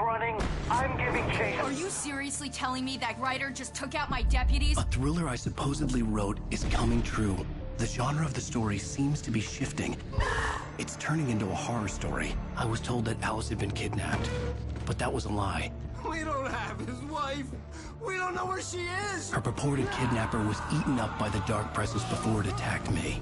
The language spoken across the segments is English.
running, I'm giving chase. Are you seriously telling me that writer just took out my deputies? A thriller I supposedly wrote is coming true. The genre of the story seems to be shifting. It's turning into a horror story. I was told that Alice had been kidnapped, but that was a lie. We don't have his wife. We don't know where she is. Her purported kidnapper was eaten up by the dark presence before it attacked me.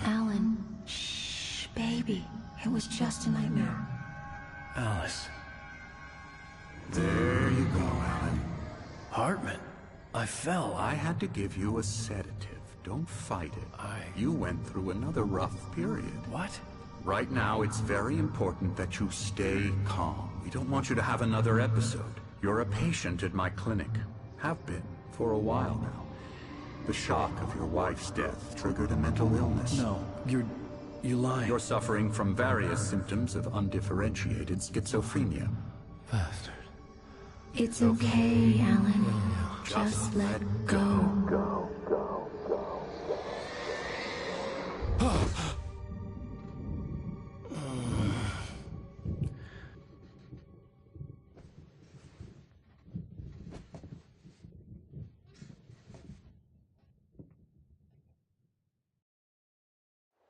Alan, shh, baby. It was just a nightmare. Alice. There you go, Alan. Hartman. I fell. I had to give you a sedative. Don't fight it. You went through another rough period. What? Right now, it's very important that you stay calm. We don't want you to have another episode. You're a patient at my clinic. Have been for a while now. The shock of your wife's death triggered a mental illness. No, you're lying. You're suffering from various symptoms of undifferentiated schizophrenia. Bastard. It's okay, Alan. Just let go.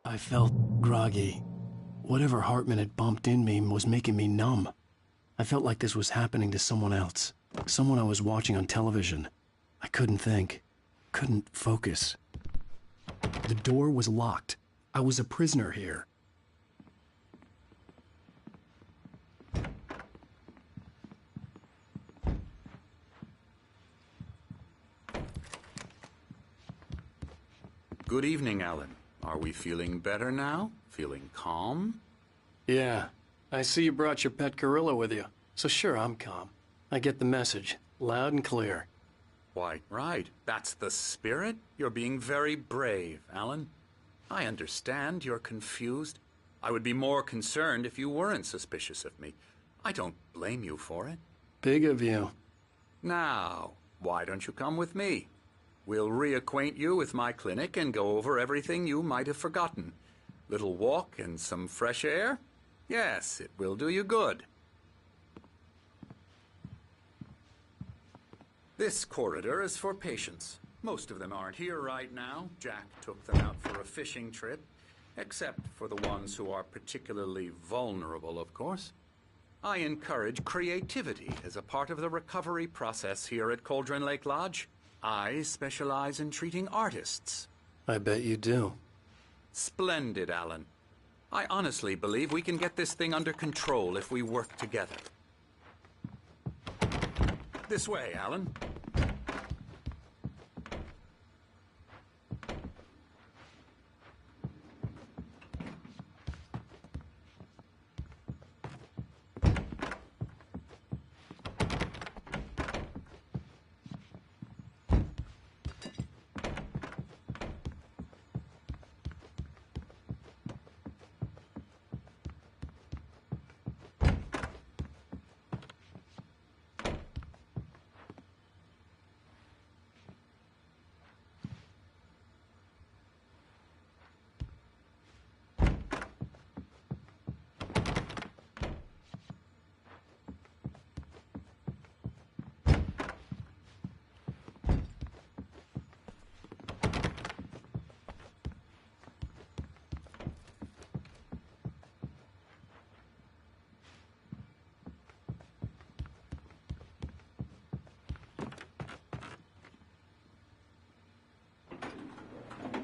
I felt groggy. Whatever Hartman had bumped in me was making me numb. I felt like this was happening to someone else. Someone I was watching on television. I couldn't think. Couldn't focus. The door was locked. I was a prisoner here. Good evening, Alan. Are we feeling better now? Feeling calm? Yeah. I see you brought your pet gorilla with you. So sure, I'm calm. I get the message. Loud and clear. Why, right. That's the spirit. You're being very brave, Alan. I understand you're confused. I would be more concerned if you weren't suspicious of me. I don't blame you for it. Big of you. Now, why don't you come with me? We'll reacquaint you with my clinic and go over everything you might have forgotten. Little walk and some fresh air? Yes, it will do you good. This corridor is for patients. Most of them aren't here right now. Jack took them out for a fishing trip, except for the ones who are particularly vulnerable, of course. I encourage creativity as a part of the recovery process here at Cauldron Lake Lodge. I specialize in treating artists. I bet you do. Splendid, Alan. I honestly believe we can get this thing under control if we work together. This way, Alan.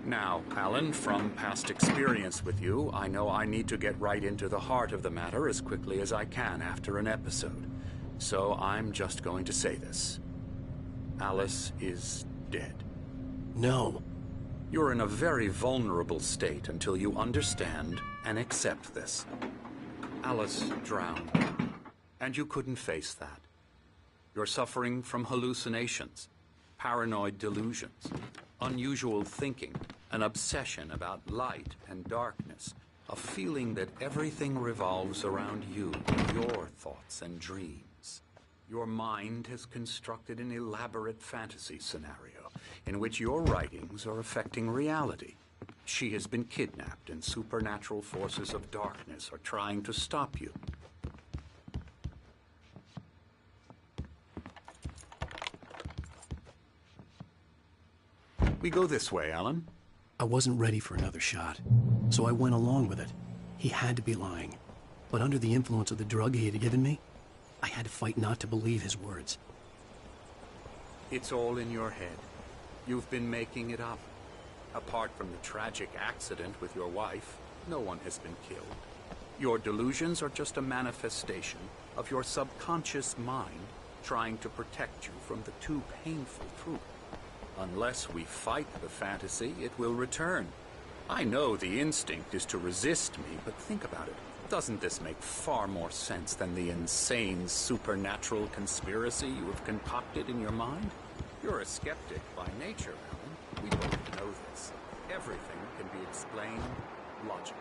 Now, Alan, from past experience with you, I know I need to get right into the heart of the matter as quickly as I can after an episode. So I'm just going to say this. Alice is dead. No. You're in a very vulnerable state until you understand and accept this. Alice drowned, and you couldn't face that. You're suffering from hallucinations, paranoid delusions, unusual thinking, an obsession about light and darkness, a feeling that everything revolves around you, your thoughts and dreams. Your mind has constructed an elaborate fantasy scenario, in which your writings are affecting reality. She has been kidnapped, and supernatural forces of darkness are trying to stop you. We go this way, Alan. I wasn't ready for another shot, so I went along with it. He had to be lying. But under the influence of the drug he had given me, I had to fight not to believe his words. It's all in your head. You've been making it up. Apart from the tragic accident with your wife, no one has been killed. Your delusions are just a manifestation of your subconscious mind trying to protect you from the too painful truth. Unless we fight the fantasy, it will return. I know the instinct is to resist me, but think about it. Doesn't this make far more sense than the insane supernatural conspiracy you have concocted in your mind? You're a skeptic by nature, Alan. We both know this. Everything can be explained logically.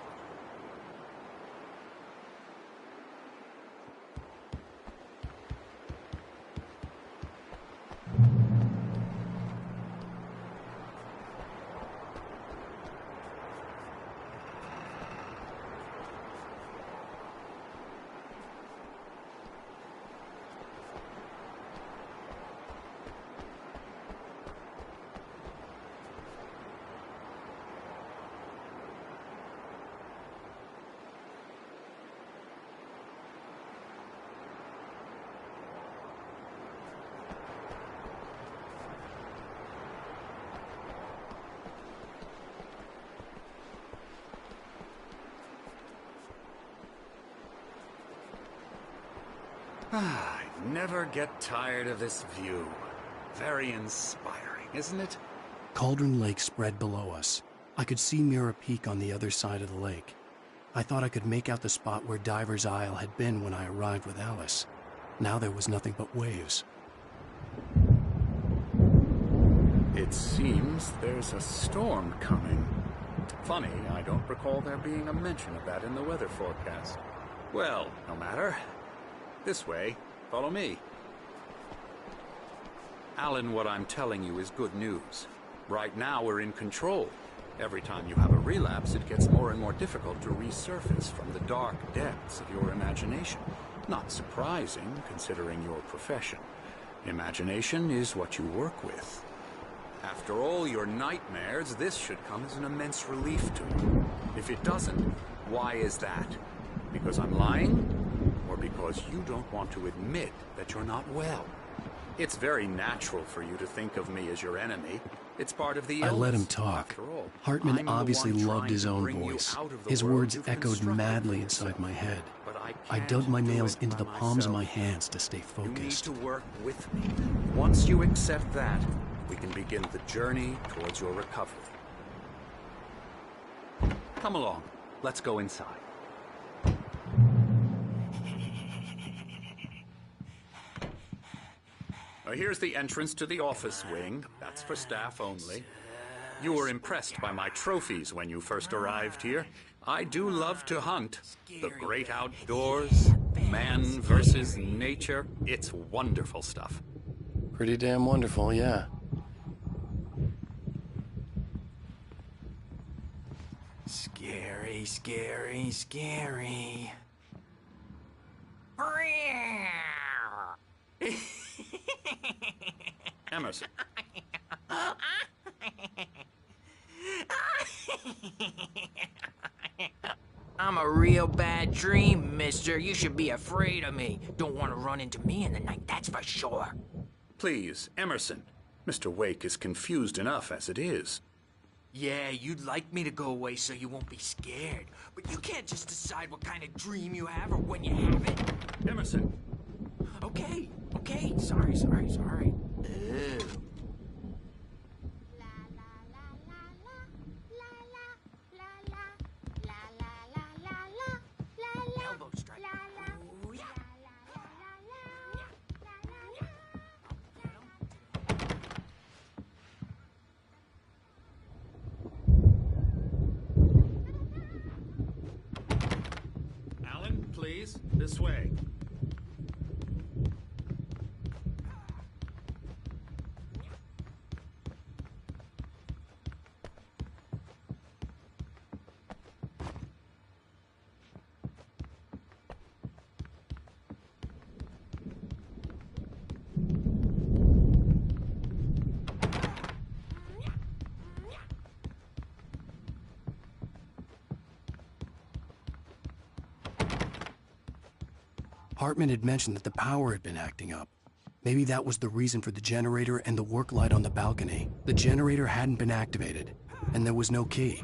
I never get tired of this view. Very inspiring, isn't it? Cauldron Lake spread below us. I could see Mirror Peak on the other side of the lake. I thought I could make out the spot where Diver's Isle had been when I arrived with Alice. Now there was nothing but waves. It seems there's a storm coming. Funny, I don't recall there being a mention of that in the weather forecast. Well, no matter. This way. Follow me. Alan, what I'm telling you is good news. Right now, we're in control. Every time you have a relapse, it gets more and more difficult to resurface from the dark depths of your imagination. Not surprising, considering your profession. Imagination is what you work with. After all your nightmares, this should come as an immense relief to you. If it doesn't, why is that? Because I'm lying? Or because you don't want to admit that you're not well? It's very natural for you to think of me as your enemy. It's part of the illness. I let him talk. After all, Hartman I'm the obviously one loved trying his to own bring you voice. out of the His world words you've echoed constructed madly for inside yourself. my head. But I can't dug my do nails it into by the palms of my myself. hands to stay focused. You need to work with me. Once you accept that, we can begin the journey towards your recovery. Come along. Let's go inside. Here's the entrance to the office wing. That's for staff only. You were impressed by my trophies when you first arrived here. I do love to hunt. The great outdoors, man versus nature. It's wonderful stuff. Pretty damn wonderful, yeah. Scary, scary, scary. Emerson. I'm a real bad dream, mister. You should be afraid of me. Don't want to run into me in the night, that's for sure. Please, Emerson. Mr. Wake is confused enough as it is. Yeah, you'd like me to go away so you won't be scared. But you can't just decide what kind of dream you have or when you have it. Emerson. Okay, sorry. Ew. Elbow strike. Ooh, yeah. Alan, please, this way. Hartman had mentioned that the power had been acting up. Maybe that was the reason for the generator and the work light on the balcony. The generator hadn't been activated, and there was no key.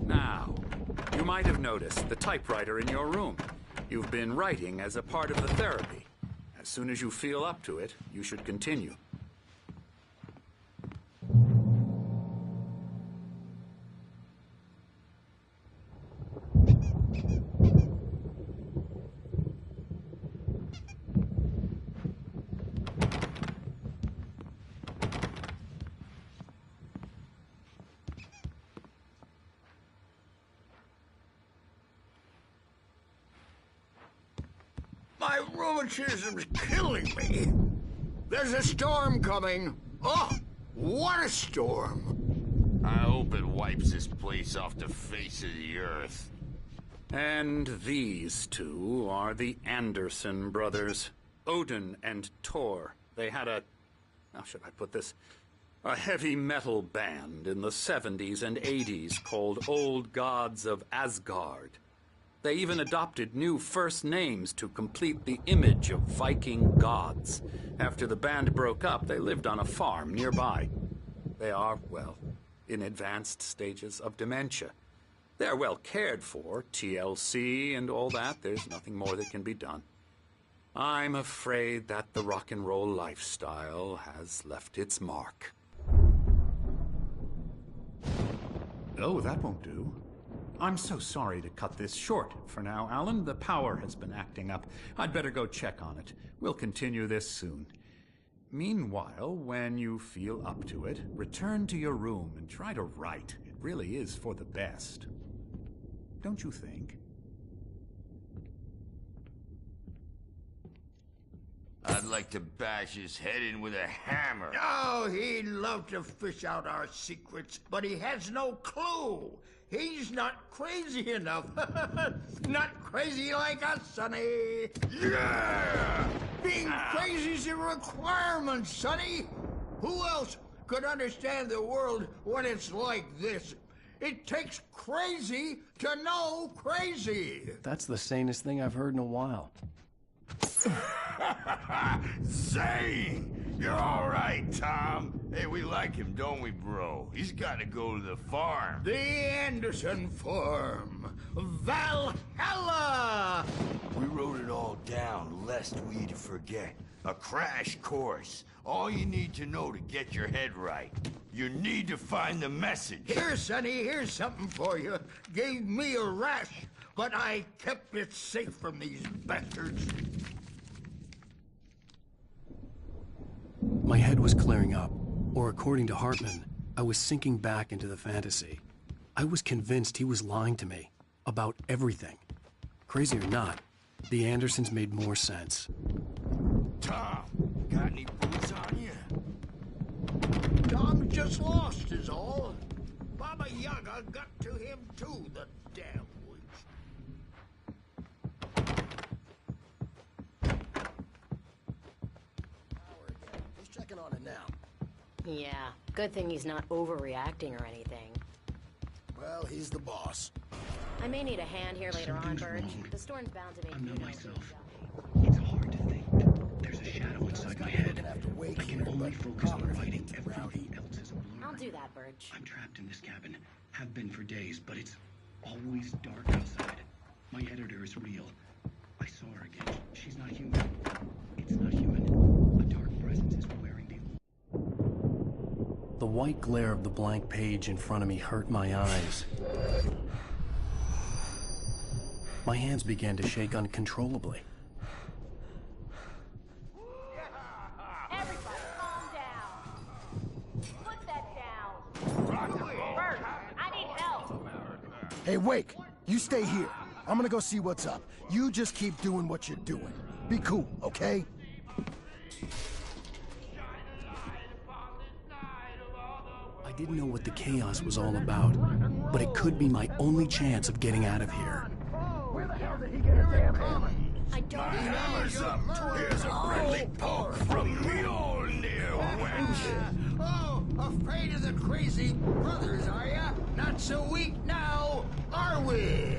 Now, you might have noticed the typewriter in your room. You've been writing as a part of the therapy. As soon as you feel up to it, you should continue. My rheumatism's killing me. There's a storm coming. Oh, what a storm. I hope it wipes this place off the face of the earth. And these two are the Anderson brothers, Odin and Tor. They had how should I put this? A heavy metal band in the 70s and 80s called Old Gods of Asgard. They even adopted new first names to complete the image of Viking gods. After the band broke up, they lived on a farm nearby. They are, well, in advanced stages of dementia. They're well cared for, TLC and all that. There's nothing more that can be done. I'm afraid that the rock and roll lifestyle has left its mark. Oh, that won't do. I'm so sorry to cut this short for now, Alan. The power has been acting up. I'd better go check on it. We'll continue this soon. Meanwhile, when you feel up to it, return to your room and try to write. It really is for the best. Don't you think? I'd like to bash his head in with a hammer. Oh, he'd love to fish out our secrets, but he has no clue. He's not crazy enough. Not crazy like us, Sonny. Yeah! Being crazy's a requirement, Sonny. Who else could understand the world when it's like this? It takes crazy to know crazy. That's the sanest thing I've heard in a while. Zane! You're all right, Tom. Hey, we like him, don't we, bro? He's got to go to the farm. The Anderson Farm. Valhalla! We wrote it all down, lest we forget. A crash course. All you need to know to get your head right. You need to find the message. Here, Sonny, here's something for you. Gave me a rash, but I kept it safe from these bastards. My head was clearing up, or according to Hartman, I was sinking back into the fantasy. I was convinced he was lying to me about everything. Crazy or not, the Andersons made more sense. Tom, got any boots on you? Tom just lost is all. Baba Yaga got to him too, the damn witch. Who's checking on it now? Yeah, good thing he's not overreacting or anything. Well, he's the boss. I may need a hand here later on, Birch. The storm's bound to make I'm you not know myself. what It's hard to think. There's a shadow inside my head. I can only focus on writing. Everything else is a blur. I'll do that, Birch. I'm trapped in this cabin. Have been for days, but it's always dark outside. My editor is real. I saw her again. She's not human. It's not human. A dark presence is wearing the white glare of the blank page in front of me hurt my eyes. My hands began to shake uncontrollably. Everybody, calm down. Put that down. Bert, I need help. Hey, Wake, you stay here. I'm gonna go see what's up. You just keep doing what you're doing. Be cool, okay? I I didn't know what the chaos was all about, but it could be my only chance of getting out of here. Where the hell did he get a damn hammer? I don't know. Hammer's up. Here's a friendly poke from Mjolnir, wench. Oh, afraid of the crazy brothers, are ya? Not so weak now, are we?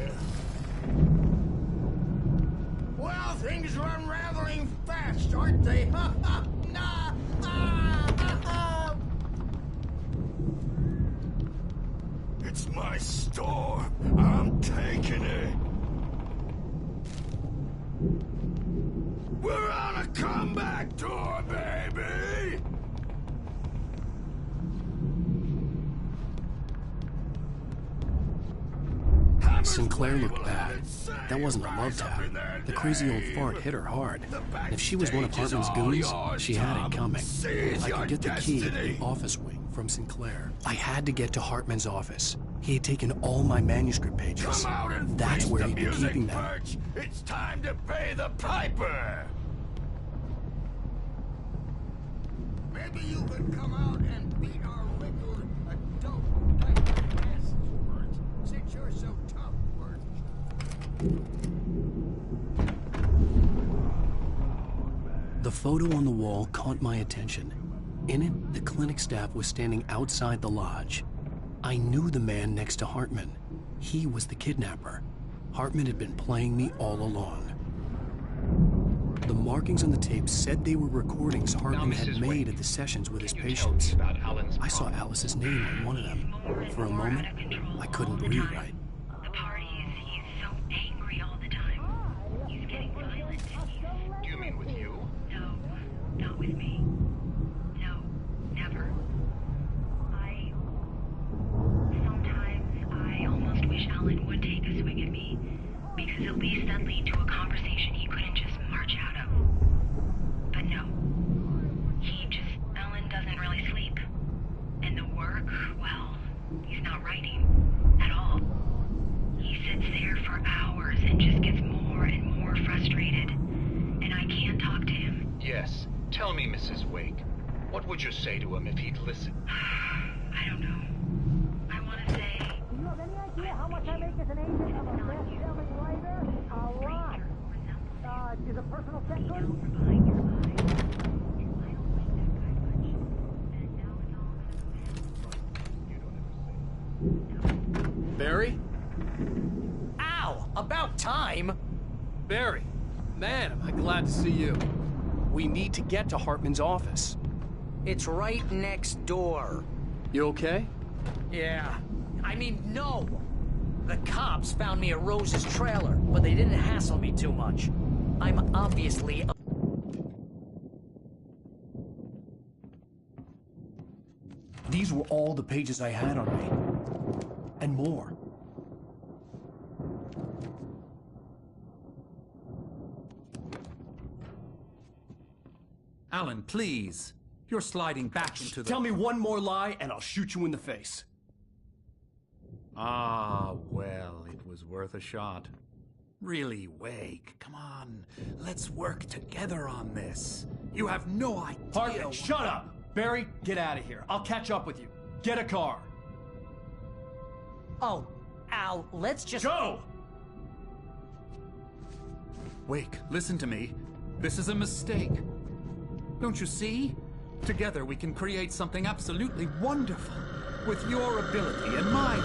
Well, things are unraveling fast, aren't they? Ha ha! Nah! Ah, ha, ha. It's my store. I'm taking it. We're on a comeback tour, baby! Sinclair looked bad. That wasn't a love tap. The crazy old fart hit her hard. And if she was one of Hartman's goons, she had it coming. I could get the key to the office wing from Sinclair. I had to get to Hartman's office. He had taken all my manuscript pages. Come out and That's face where the he'd been music, keeping them. Birch. It's time to pay the piper! Maybe you could come out and beat our wrinkled adult type asses, Bert, since you're so tough, Bert. The photo on the wall caught my attention. In it, the clinic staff was standing outside the lodge. I knew the man next to Hartman. He was the kidnapper. Hartman had been playing me all along. The markings on the tape said they were recordings Hartman had made at the sessions with his patients. I saw Alice's name on one of them. For a moment, I couldn't breathe right. The parties, he's so angry all the time. He's getting violent and Do you mean with you? No, not with me. No, never. Sometimes I almost wish Alan would take a swing at me, because at least that'd lead to a conversation he couldn't just march out of. But no. Alan doesn't really sleep. And the work, well, he's not writing at all. He sits there for hours and just gets more and more frustrated. And I can't talk to him. Yes. Tell me, Mrs. Wake. What would you say to him if he'd listen? I don't know. I want to say... Do you have any idea how much I make as an agent of a best-selling writer? A lot. Is a personal check good? Barry? Ow! About time! Barry, man, am I glad to see you. We need to get to Hartman's office. It's right next door. You okay? Yeah. I mean, no! The cops found me at Rose's trailer, but they didn't hassle me too much. I'm obviously... These were all the pages I had on me. And more. Alan, please. You're sliding back into the... Tell me one more lie and I'll shoot you in the face. Ah, well, it was worth a shot. Really, Wake, come on. Let's work together on this. You have no idea... Hartman, shut up! Barry, get out of here. I'll catch up with you. Get a car. Oh, Al, let's just... Go! Wake, listen to me. This is a mistake. Don't you see? Together we can create something absolutely wonderful. With your ability and mine.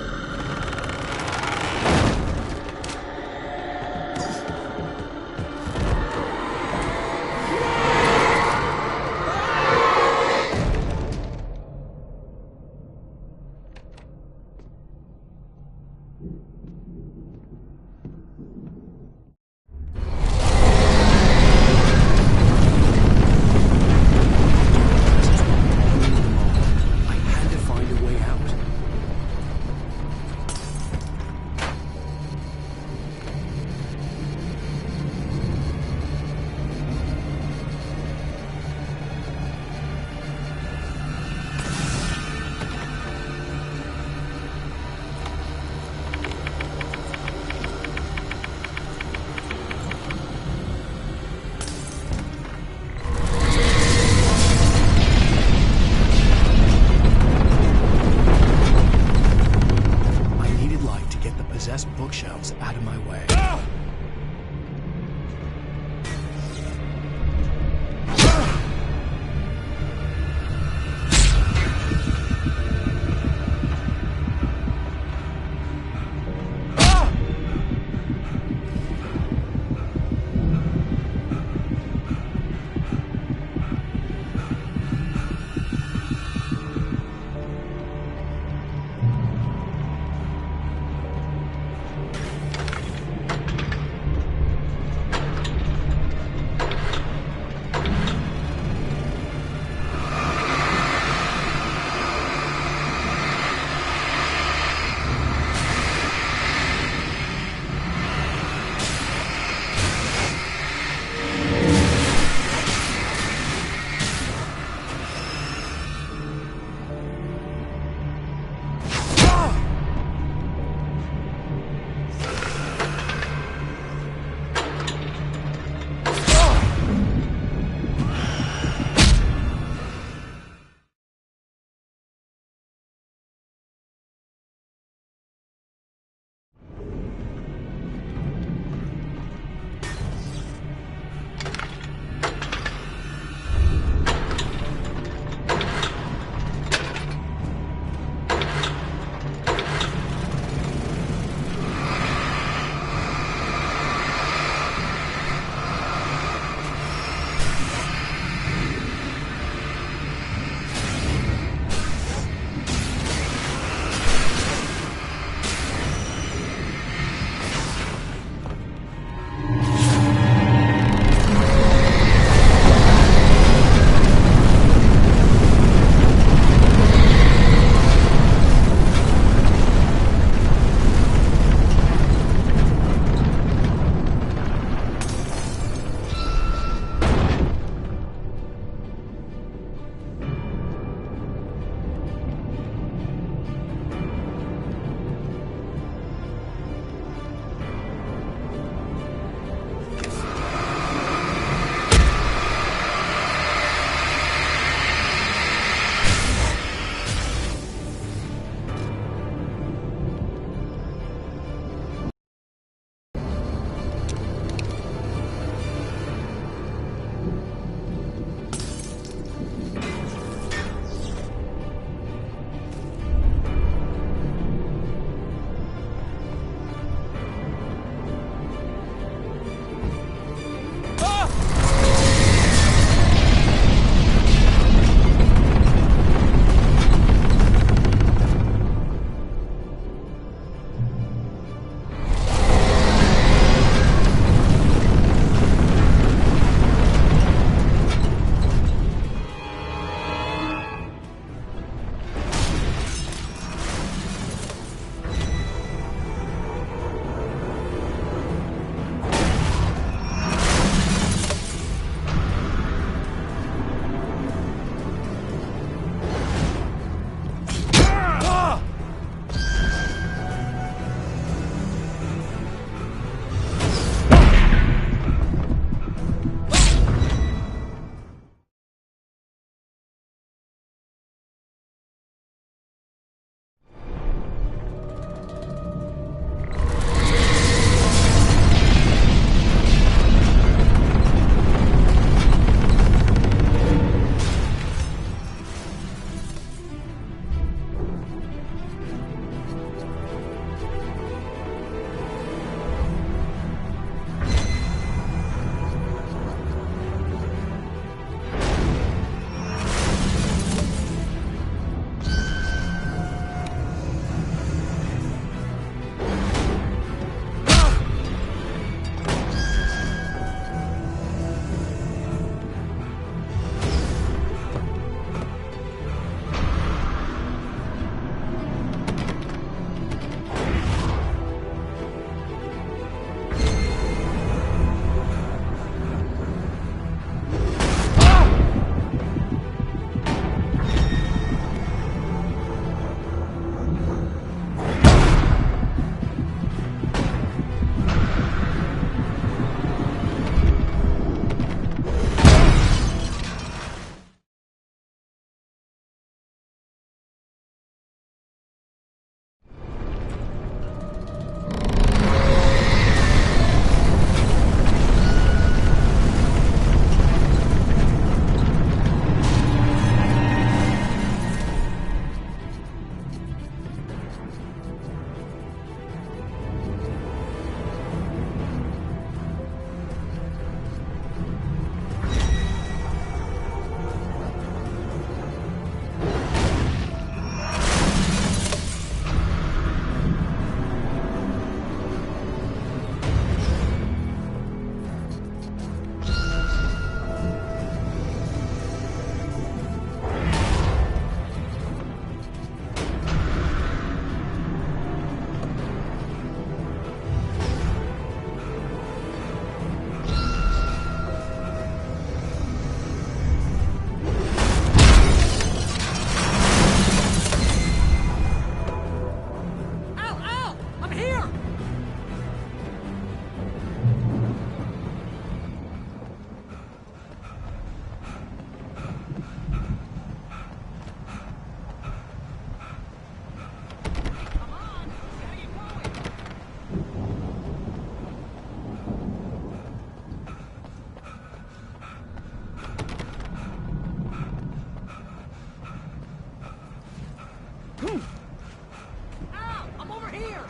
Al, I'm over here!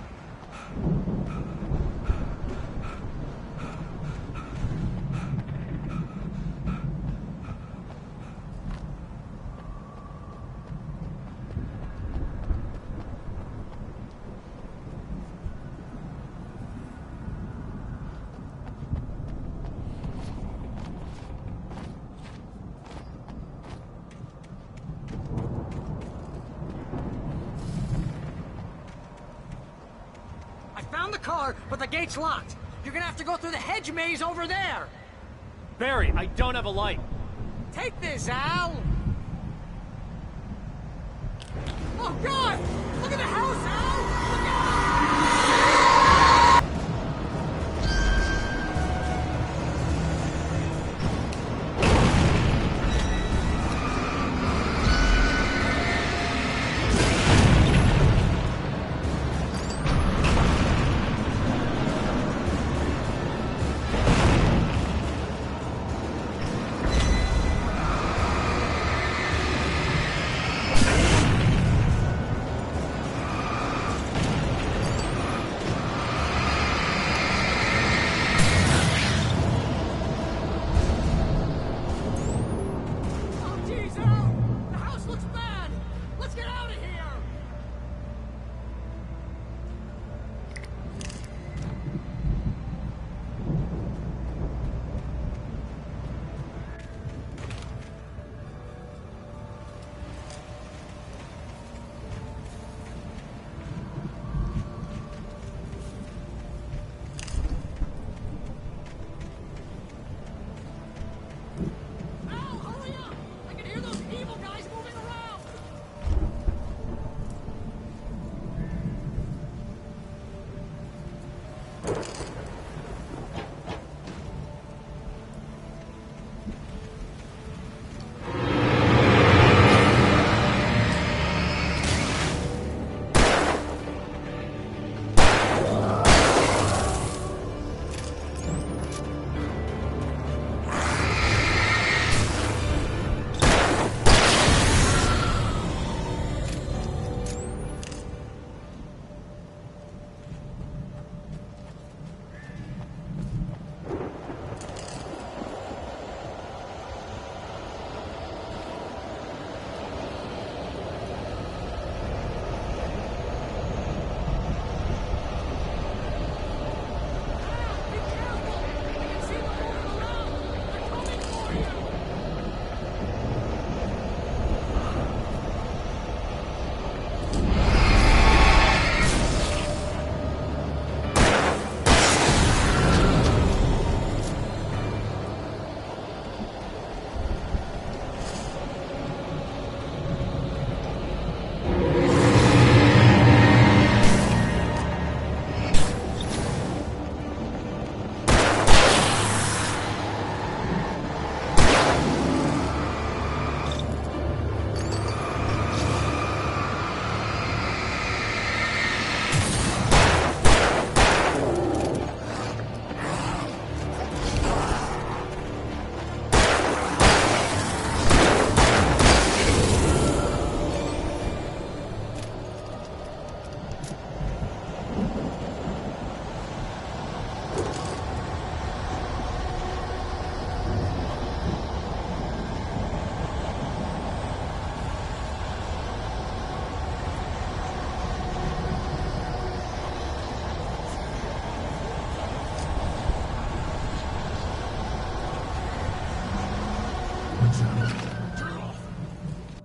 Found the car, but the gate's locked. You're gonna have to go through the hedge maze over there. Barry, I don't have a light. Take this, Al. Oh, God! Look at the house, Al! Look out!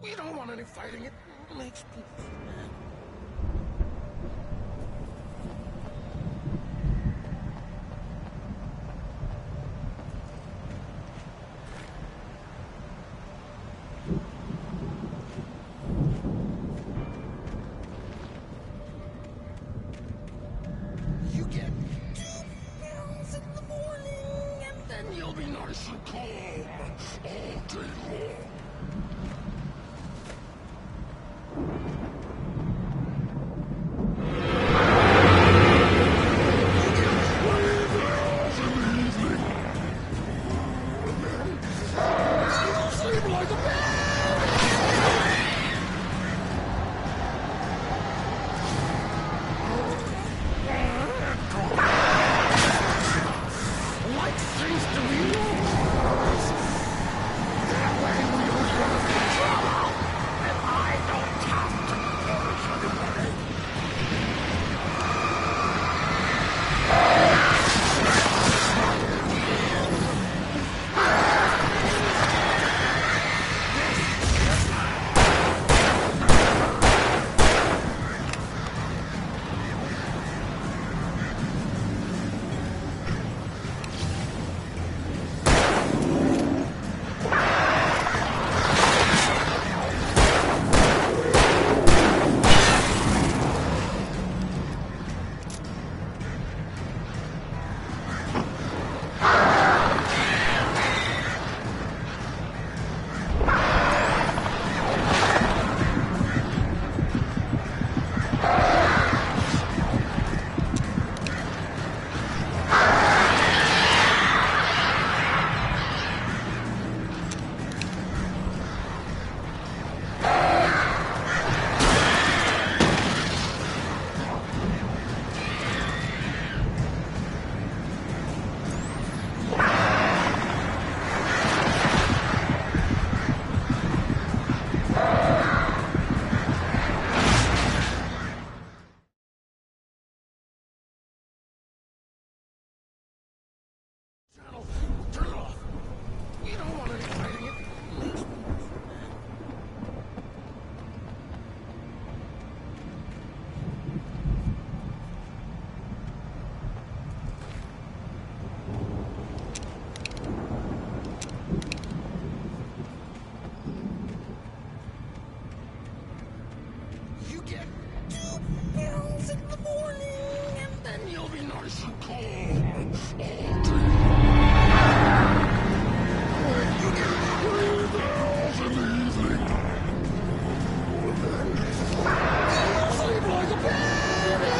We don't want any fighting. It makes people mad. You get 2 pills in the morning, and then you'll be nice and calm all day long. get 2 pills in the morning, and then you'll be nice and calm all day. You get 3 pills in the evening. And then you'll sleep like a baby.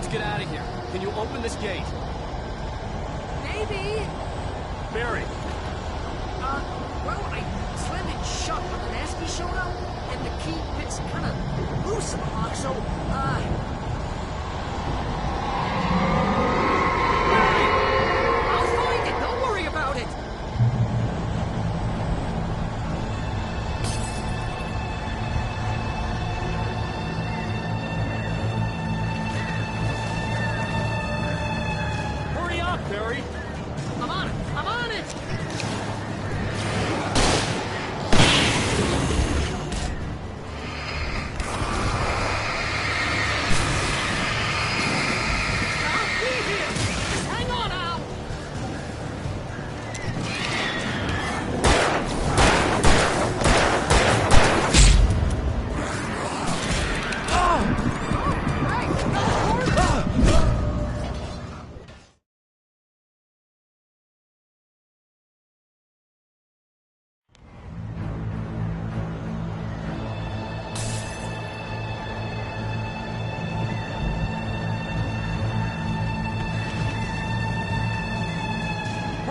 Let's get out of here. Can you open this gate? Maybe. Barry. Well, I slammed it shut when the Nasty showed up, and the key fits kind of loose in the lock, so, I'll find it. Don't worry about it. Hurry up, Barry. I'm on it. I'm on it. Hang on, Al!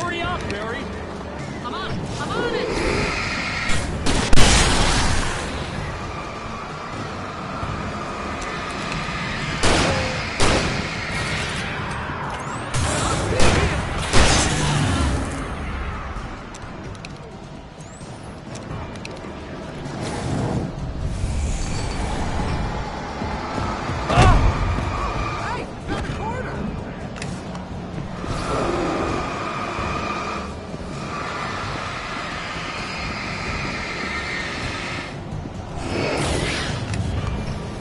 Hurry up, Barry. I'm on it. I'm on it. Hey, found the corner.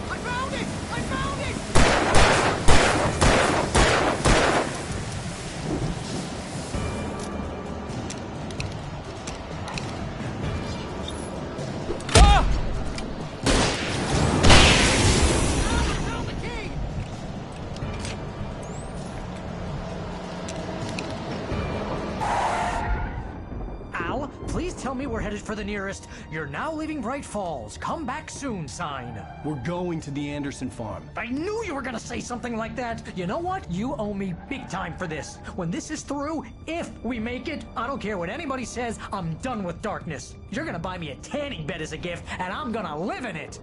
I found it! I found it! Ah! I found the key! Al, please tell me we're headed for the nearest "You're now leaving Bright Falls. Come back soon" sign. We're going to the Anderson farm. I knew you were gonna say something like that. You know what? You owe me big time for this. When this is through, if we make it, I don't care what anybody says, I'm done with darkness. You're gonna buy me a tanning bed as a gift, and I'm gonna live in it.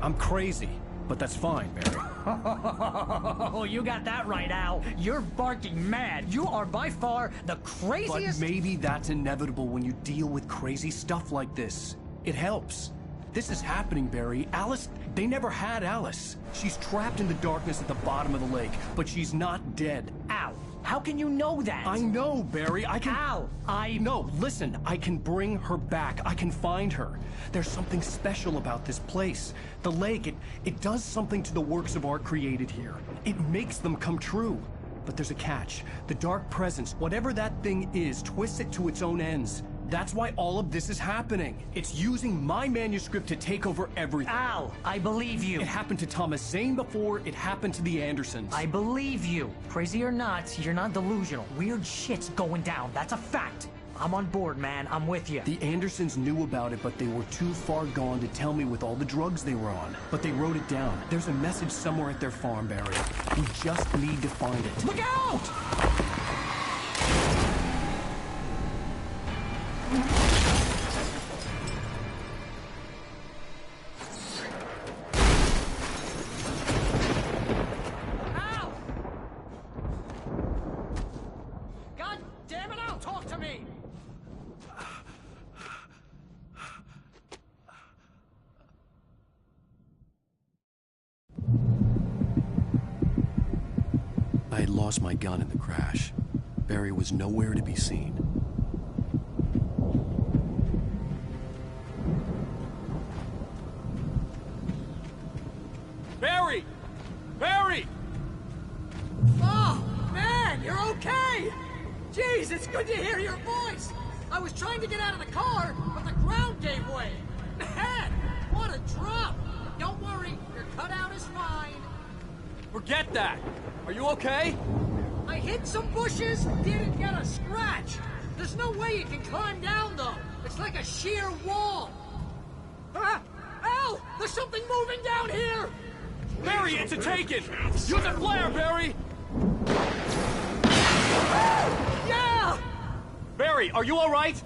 I'm crazy, but that's fine, Barry. Oh, you got that right, Al. You're barking mad. You are by far the But craziest. maybe that's inevitable when you deal with crazy stuff like this. It helps. This is happening, Barry. Alice, they never had Alice. She's trapped in the darkness at the bottom of the lake, but she's not dead. Al, how can you know that? I know, Barry. I can... Al, No, listen. I can bring her back. I can find her. There's something special about this place. The lake, it does something to the works of art created here. It makes them come true. But there's a catch. The dark presence, whatever that thing is, twists it to its own ends. That's why all of this is happening. It's using my manuscript to take over everything. Al, I believe you. It happened to Thomas Zane before, it happened to the Andersons. I believe you. Crazy or not, you're not delusional. Weird shit's going down. That's a fact. I'm on board, man. I'm with you. The Andersons knew about it, but they were too far gone to tell me with all the drugs they were on. But they wrote it down. There's a message somewhere at their farm, Barry. We just need to find it. Look out! Al! God damn it, Al, talk to me! I had lost my gun in the crash. Barry was nowhere to be seen. Barry! Barry! Oh, man, you're okay! Jeez, it's good to hear your voice! I was trying to get out of the car, but the ground gave way! forget that. Are you okay? I hit some bushes, didn't get a scratch. There's no way you can climb down, though. It's like a sheer wall. Al! There's something moving down here! Barry, it's a taken! Use a flare, Barry! Yeah! Barry, are you alright?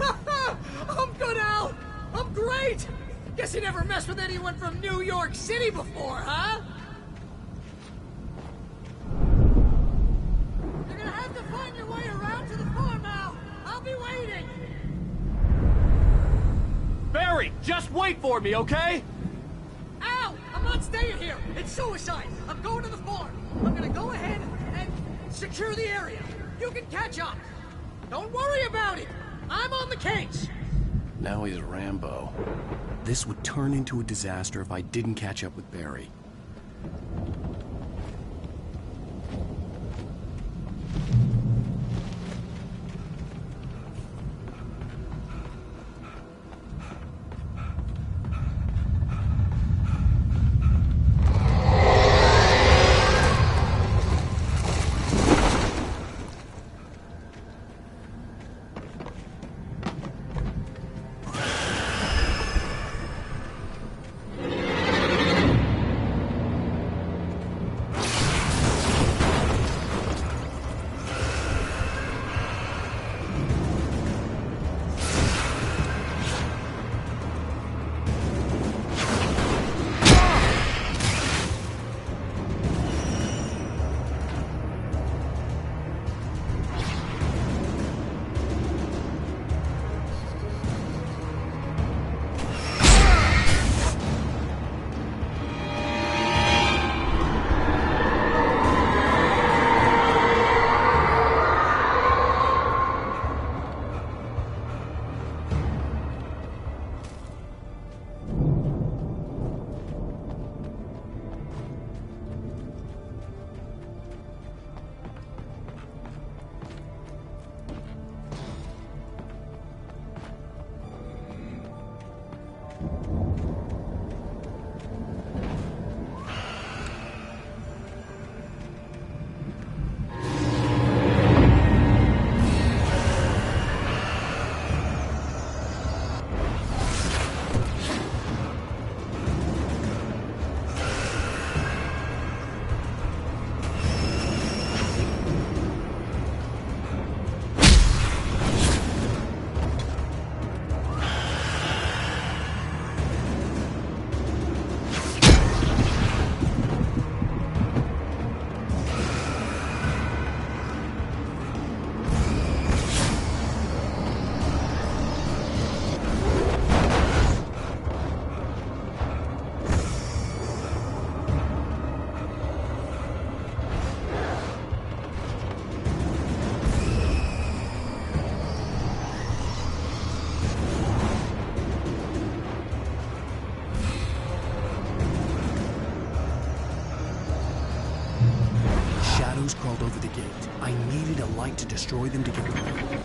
I'm good, Al! I'm great! Guess you never messed with anyone from New York City before, huh? You're gonna have to find your way around to the farm, Al! I'll be waiting! Barry, just wait for me, okay? Al! I'm not staying here! It's suicide! I'm going to the farm! I'm gonna go ahead and secure the area. You can catch up! Don't worry about it! I'm on the case! Now he's Rambo. This would turn into a disaster if I didn't catch up with Barry. Crawled over the gate. I needed a light to destroy them to get away.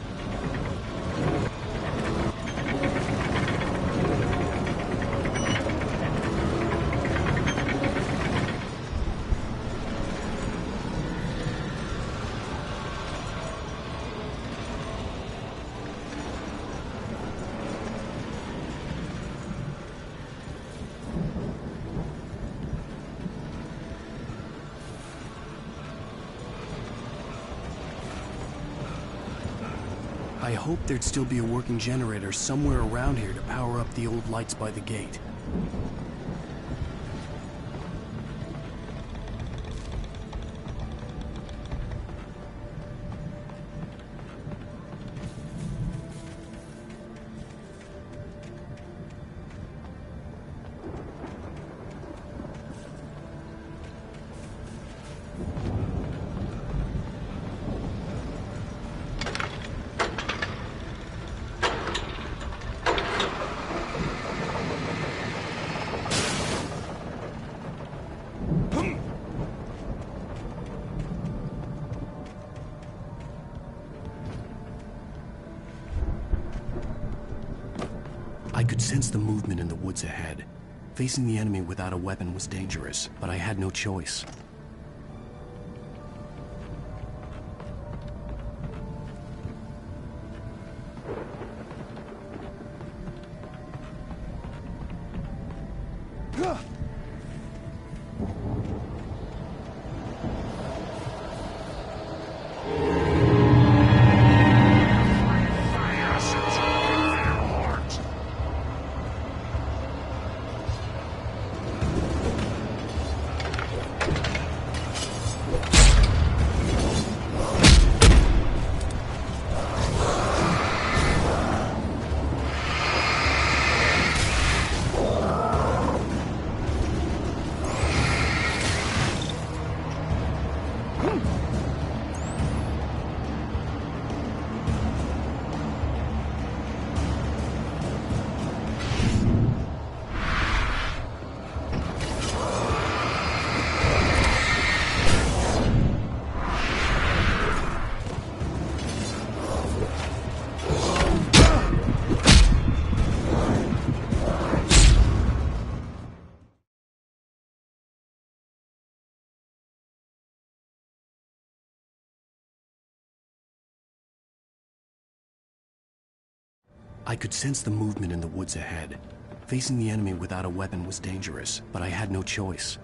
I hoped there'd still be a working generator somewhere around here to power up the old lights by the gate. I could sense the movement in the woods ahead. Facing the enemy without a weapon was dangerous, but I had no choice. I could sense the movement in the woods ahead. Facing the enemy without a weapon was dangerous, but I had no choice.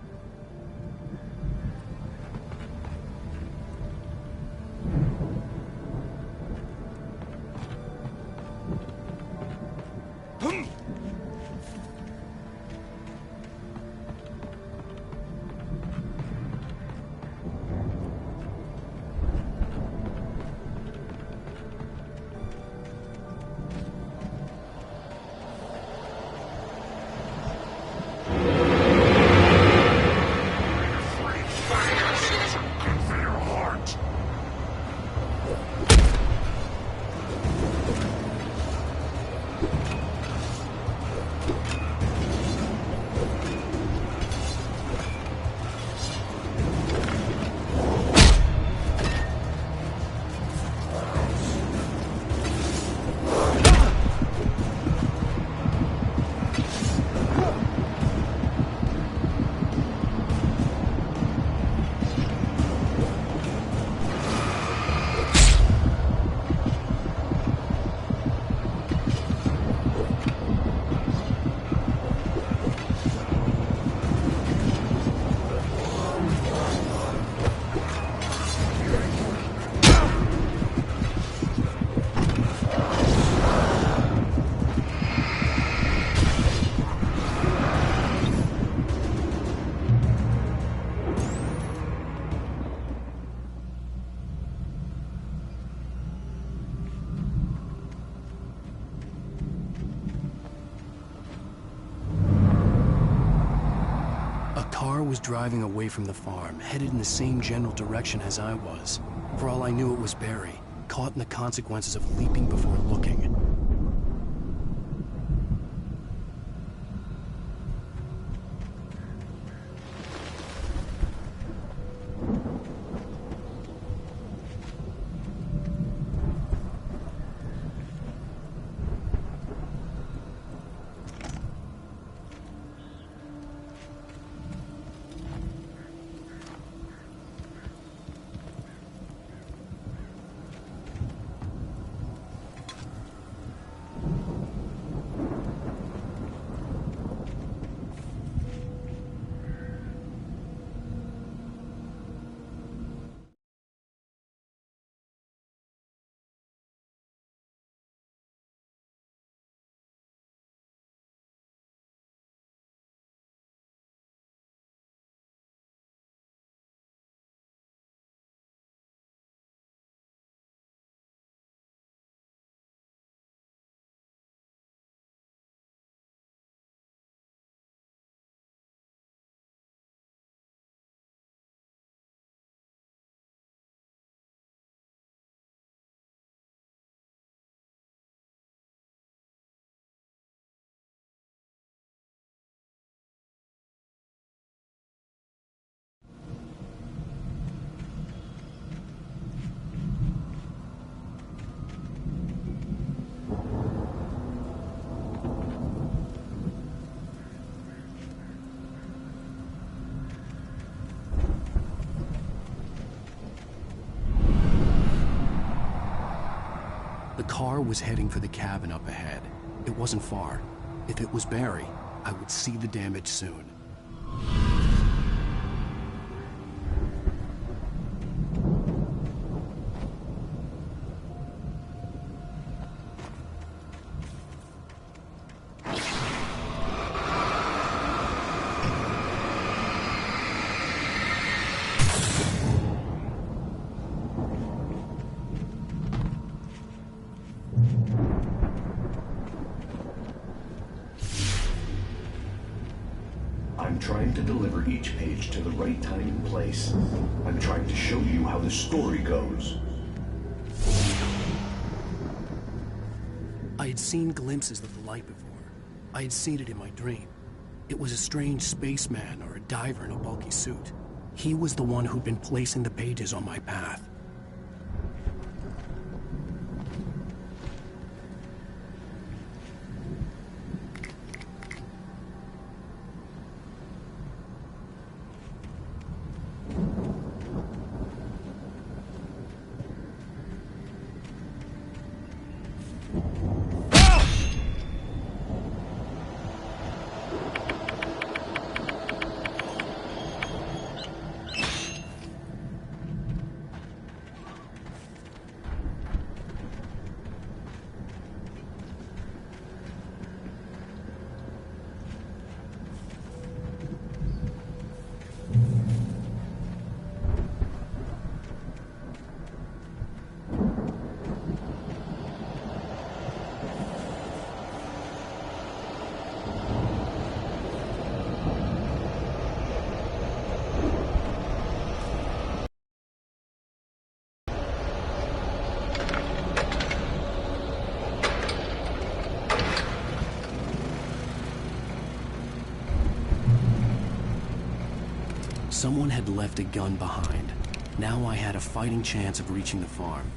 Was driving away from the farm, headed in the same general direction as I was. For all I knew, it was Barry, caught in the consequences of leaping before looking. car was heading for the cabin up ahead. It wasn't far. If it was Barry, I would see the damage soon. I'm trying to deliver each page to the right time and place. I'm trying to show you how the story goes. I had seen glimpses of the light before. I had seen it in my dream. It was a strange spaceman or a diver in a bulky suit. He was the one who'd been placing the pages on my path. Someone had left a gun behind. Now I had a fighting chance of reaching the farm.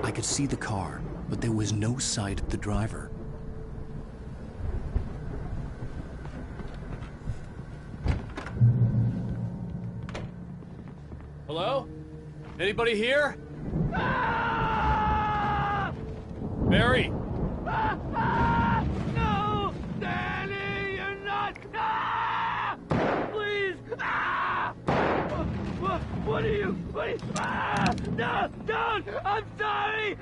I could see the car, but there was no sight of the driver. Hello? Anybody here? Barry! No! Danny, you're not! Please! What are you? No! Don't! I'm sorry!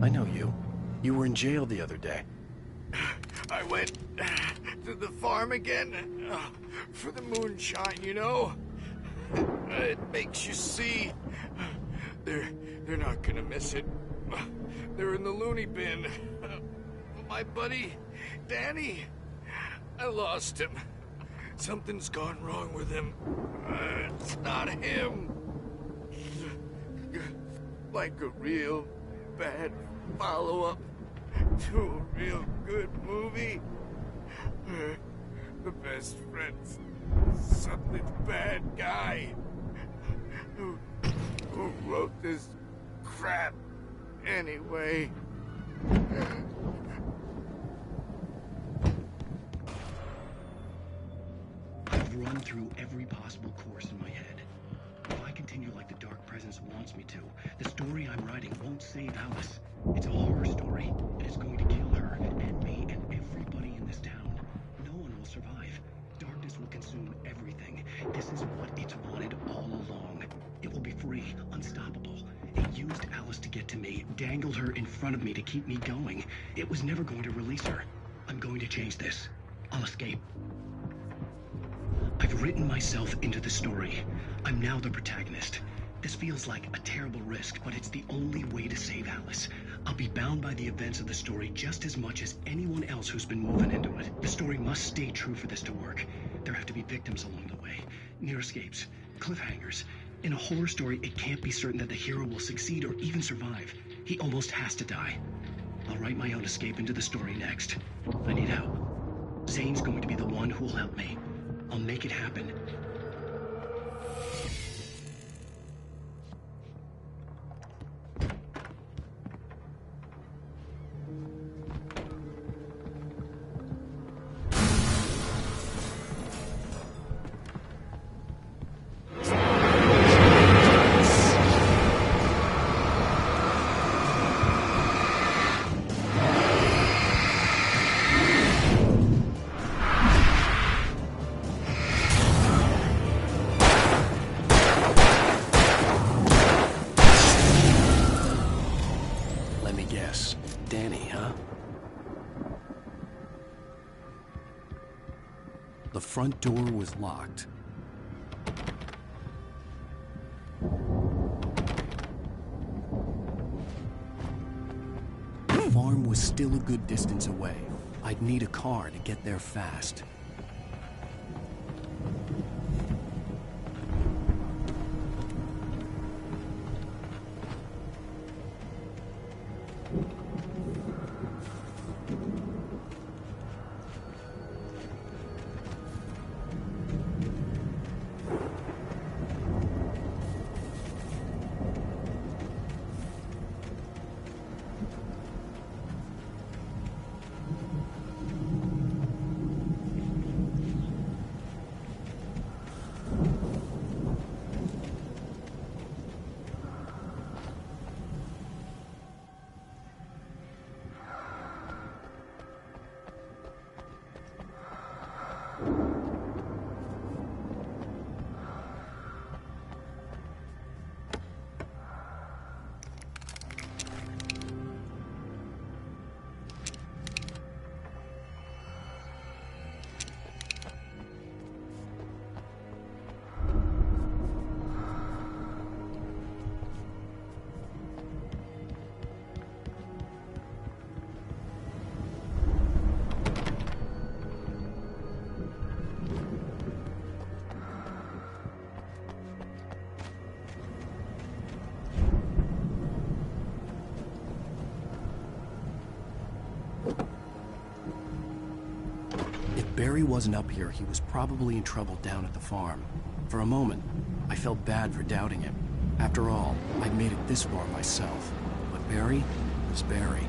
I know you. You were in jail the other day. I went to the farm again for the moonshine, you know? It makes you see. They're not gonna miss it. They're in the loony bin. My buddy, Danny, I lost him. Something's gone wrong with him. It's not him. Like a real bad follow-up to a real good movie. The best friend's suddenly the bad guy who wrote this crap anyway. I've run through every possible course in my head. If I continue like the Dark Presence wants me to, the story I'm writing won't save Alice. It's a horror story, and it's going to kill her, and me, and everybody in this town. No one will survive. Darkness will consume everything. This is what it's wanted all along. It will be free, unstoppable. It used Alice to get to me, dangled her in front of me to keep me going. It was never going to release her. I'm going to change this. I'll escape. I've written myself into the story. I'm now the protagonist. This feels like a terrible risk, but it's the only way to save Alice. I'll be bound by the events of the story just as much as anyone else who's been woven into it. The story must stay true for this to work. There have to be victims along the way. Near escapes. Cliffhangers. In a horror story, it can't be certain that the hero will succeed or even survive. He almost has to die. I'll write my own escape into the story next. I need help. Zane's going to be the one who will help me. I'll make it happen. The front door was locked. The farm was still a good distance away. I'd need a car to get there fast. If Barry wasn't up here, he was probably in trouble down at the farm. For a moment, I felt bad for doubting him. After all, I'd made it this far myself. But Barry was Barry.